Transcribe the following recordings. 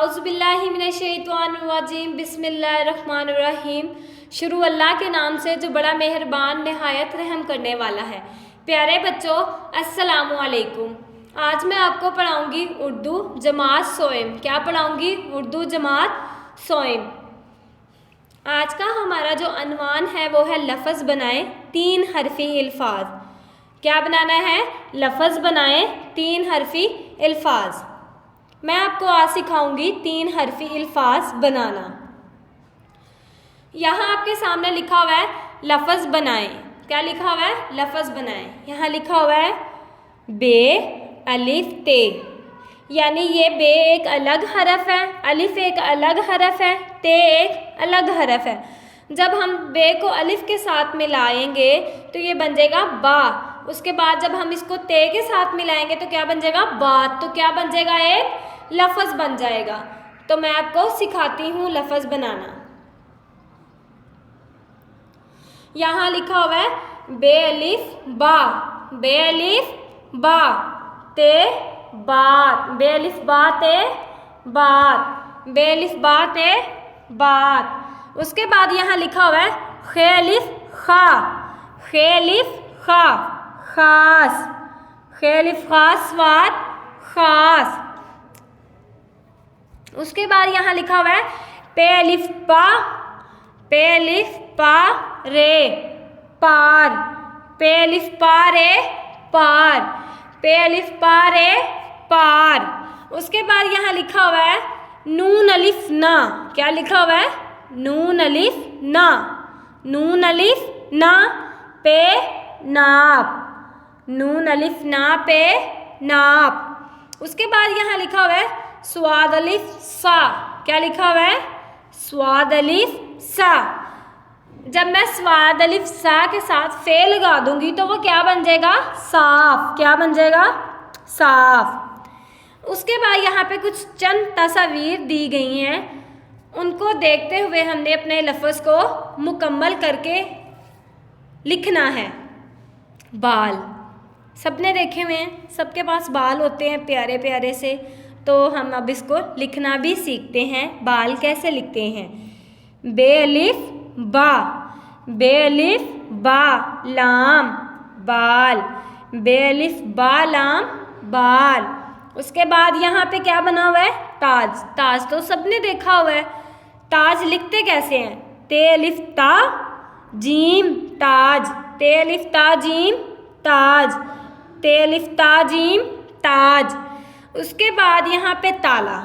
औज़ुबिल्लाहिमिनश्शैतानिर्रजीम बिस्मिल्लाहिर्रहमानिर्रहीम। शुरू अल्लाह के नाम से जो बड़ा मेहरबान नहायत रहम करने वाला है। प्यारे बच्चों, अस्सलामु अलैकुम। आज मैं आपको पढ़ाऊँगी उर्दू जमात सोएम। क्या पढ़ाऊँगी? उर्दू जमात सोएम। आज का हमारा जो अनवान है वो है लफ्ज़ बनाएं 3 हरफी अल्फाज। क्या बनाना है? लफ्ज़ बनाएं 3 हरफी अल्फाज। मैं आपको आज सिखाऊंगी 3 हरफी अल्फाज बनाना। यहाँ आपके सामने लिखा हुआ है लफ्ज़ बनाएं। क्या लिखा हुआ है? लफ्ज़ बनाएं। यहाँ लिखा हुआ है बे अलिफ ते, यानी ये बे एक अलग हरफ है, अलिफ एक अलग हरफ है, ते एक अलग हरफ है। जब हम बे को अलिफ के साथ मिलाएंगे तो ये बन जाएगा बा। उसके बाद जब हम इसको ते के साथ मिलाएंगे तो क्या बन जाएगा? बात। तो क्या बन जाएगा? एक लफ्ज़ बन जाएगा। तो मैं आपको सिखाती हूँ लफ्ज़ बनाना। यहाँ लिखा हुआ है बे अलिफ बा, बे अलिफ बा ते बात, बे अलिफ बा ते बात, बे अलिफ बा ते बात। उसके बाद यहाँ लिखा हुआ है खे अलिफ खा, खे अलिफ खा खास, खे अलिफ खास स्वाद खास। उसके बाद यहाँ लिखा हुआ है पे अलिफ पा, पे अलिफ पा रे पार, पे अलिफ पा रे पार, पे अलिफ पा रे पार। उसके बाद यहाँ लिखा हुआ है नून अलिफ ना। क्या लिखा हुआ है? नून अलिफ ना, नून अलिफ ना पे नाप, नून अलिफ ना पे नाप। उसके बाद यहाँ लिखा हुआ है स्वाद अलिफ सा। क्या लिखा हुआ है? स्वाद अलिफ सा। जब मैं स्वाद अलिफ सा के साथ फे लगा दूंगी तो वो क्या बन जाएगा? साफ। क्या बन जाएगा? साफ। उसके बाद यहाँ पे कुछ चंद तस्वीर दी गई हैं, उनको देखते हुए हमने अपने लफ्ज़ को मुकम्मल करके लिखना है। बाल सबने देखे हुए हैं, सबके पास बाल होते हैं प्यारे प्यारे से। तो हम अब इसको लिखना भी सीखते हैं। बाल कैसे लिखते हैं? बे अलिफ बा, बे अलिफ बा लाम बाल, बे अलिफ बा लाम बाल। उसके बाद यहाँ पे क्या बना हुआ है? ताज। ताज तो सबने देखा हुआ है। ताज लिखते कैसे हैं? ते अलिफ ता जीम ताज, ते अलिफ ता जीम ताज, ते अलिफ ता जीम ताज। उसके बाद यहाँ पे ताला।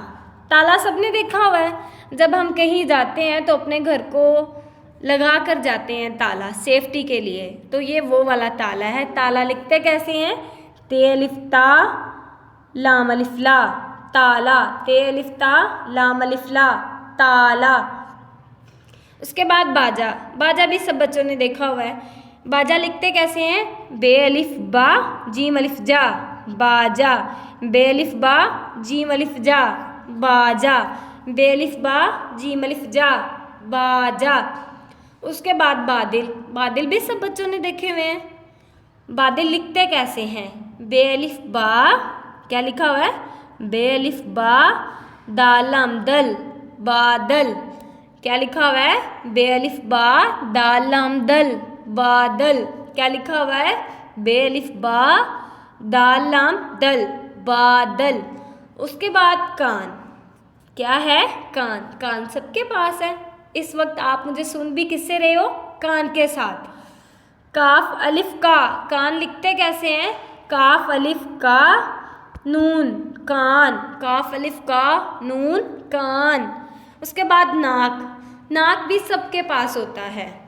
ताला सबने देखा हुआ है। जब हम कहीं जाते हैं तो अपने घर को लगा कर जाते हैं ताला, सेफ्टी के लिए। तो ये वो वाला ताला है। ताला लिखते कैसे हैं? ते अलिफ ता लाम अलिफ ला ताला, ते अलिफ ता लाम अलिफ ला ताला। उसके बाद बाजा। बाजा भी सब बच्चों ने देखा हुआ है। बाजा लिखते कैसे हैं? बे अलिफ बा जीम अलिफ जा बाजा, बे अलिफ बा जीम अलिफ जा बाजा, बे अलिफ बा जीम अलिफ जा बाजा। उसके बाद बादिल। बादिल भी सब बच्चों ने देखे हुए हैं। बादिल लिखते कैसे हैं? बे अलिफ बा, क्या लिखा हुआ है? बे अलिफ बा दालम दल बादल। क्या लिखा हुआ है? बे अलिफ बा दालम दल बादल। क्या लिखा हुआ है? बे अलिफ बा दालम दल बादल। उसके बाद कान। क्या है? कान। कान सबके पास है। इस वक्त आप मुझे सुन भी किससे रहे हो? कान के साथ। काफ अलिफ का। कान लिखते कैसे हैं? काफ अलिफ का नून कान, काफ अलिफ का नून कान। उसके बाद नाक। नाक भी सबके पास होता है।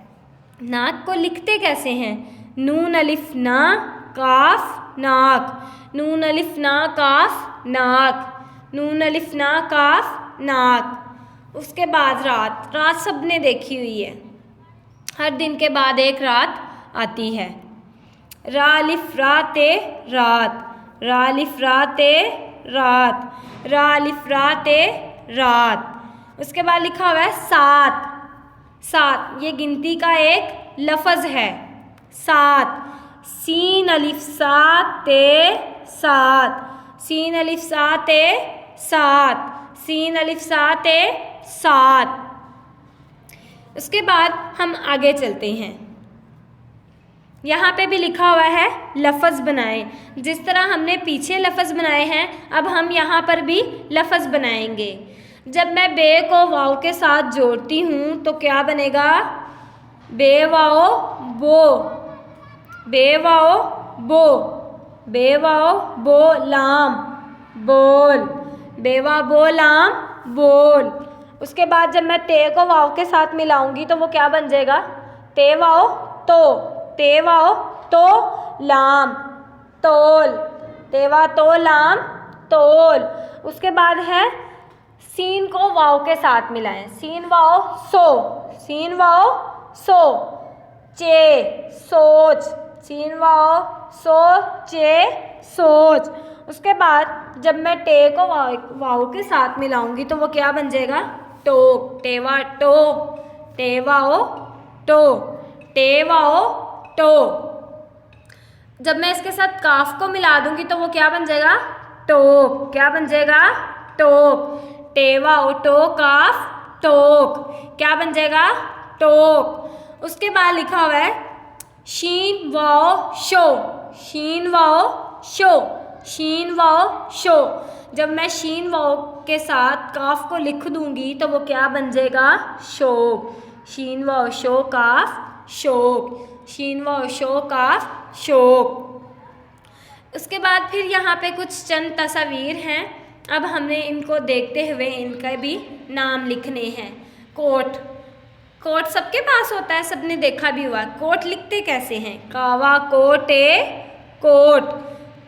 नाक को लिखते कैसे हैं? नून अलिफ ना काफ नाक, नून अलिफ ना काफ नाक, नून अलिफ ना काफ नाक। उसके बाद रात। रात सबने देखी हुई है। हर दिन के बाद एक रात आती है। रा अलिफ रा ते रात, रा अलिफ रा ते रात, रा अलिफ रा ते रात। उसके बाद लिखा हुआ है सात। सात ये गिनती का एक लफ्ज़ है। सात। सीन अलिफ सात ते सात, सीन अलिफ सात ते सात, सीन अलिफ सा ते सात। उसके बाद हम आगे चलते हैं। यहाँ पे भी लिखा हुआ है लफ्ज़ बनाएं। जिस तरह हमने पीछे लफ्ज़ बनाए हैं अब हम यहाँ पर भी लफ्ज़ बनाएंगे। जब मैं बे को वाव के साथ जोड़ती हूँ तो क्या बनेगा? बे वाओ बो, बे वाओ बो, बे वाओ बो लाम बोल, बेवा बो लाम बोल। उसके बाद जब मैं ते को वाव के साथ मिलाऊंगी तो वो क्या बन जाएगा? ते वाओ तो, ते वाओ तो लाम तोल, तेवा तो लाम तोल। उसके बाद है सीन को वाव के साथ मिलाएं। सीन वाओ सो, सीन वाओ सो, चे सोच, सीन वाओ सो चे सोच। उसके बाद जब मैं टे को वाव के साथ मिलाऊंगी तो वो क्या बन जाएगा? टोक, टेवा टो, टेवाओ टो, टेवाओ टो। जब मैं इसके साथ काफ को मिला दूंगी तो वो क्या बन जाएगा? टोक, क्या बन जाएगा? टोक, टेवाओ टो काफ टोक, क्या बन जाएगा? टोक। उसके बाद लिखा हुआ है शीन वाओ शो, शीन वाओ शो, शीन वाओ शो। जब मैं शीन वाओ के साथ काफ को लिख दूंगी तो वो क्या बन जाएगा? शोक, शीन वाओ शो काफ शोक, शीन वाओ शो काफ शोक। उसके बाद फिर यहाँ पे कुछ चंद तस्वीर हैं। अब हमने इनको देखते हुए इनका भी नाम लिखने हैं। कोट, कोट सबके पास होता है, सबने देखा भी हुआ। कोट लिखते कैसे हैं? कावा कोटे कोट,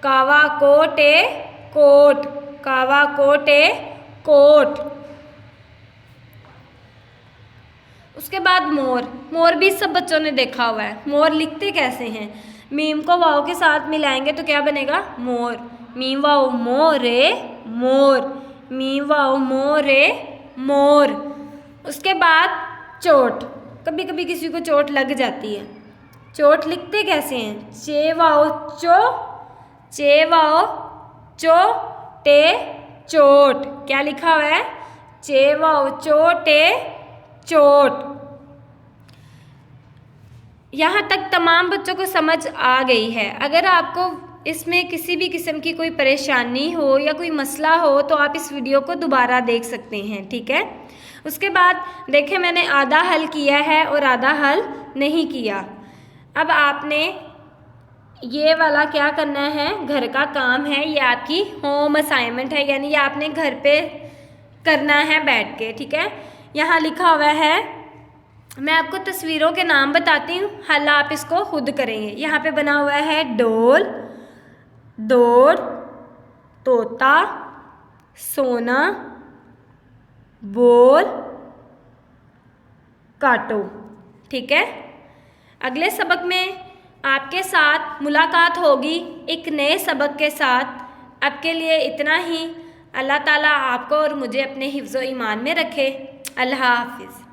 कावा कोटे कोट, कावा कोटे कोट। उसके बाद मोर, मोर भी सब बच्चों ने देखा हुआ है। मोर लिखते कैसे हैं? मीम को वाव के साथ मिलाएंगे तो क्या बनेगा? मोर, मीम वाव मोरे मोर, मीम वाव मोरे मोर। उसके बाद चोट, कभी कभी किसी को चोट लग जाती है। चोट लिखते कैसे हैं? चे वाओ चो, चे वाओ चो टे चोट, क्या लिखा हुआ है? चे वाओ चो टे चोट। यहाँ तक तमाम बच्चों को समझ आ गई है। अगर आपको इसमें किसी भी किस्म की कोई परेशानी हो या कोई मसला हो तो आप इस वीडियो को दोबारा देख सकते हैं, ठीक है। उसके बाद देखें मैंने आधा हल किया है और आधा हल नहीं किया। अब आपने ये वाला क्या करना है? घर का काम है, ये आपकी होम असाइनमेंट है, यानी ये आपने घर पे करना है बैठ के, ठीक है। यहाँ लिखा हुआ है, मैं आपको तस्वीरों के नाम बताती हूँ, हल आप इसको खुद करेंगे। यहाँ पे बना हुआ है डोल, दौड़, तोता, सोना, बोल, काटो, ठीक है। अगले सबक में आपके साथ मुलाकात होगी एक नए सबक के साथ। अब के लिए इतना ही। अल्लाह ताला आपको और मुझे अपने हिफ्ज़-ओ-ईमान में रखे। अल्लाह हाफ़िज़।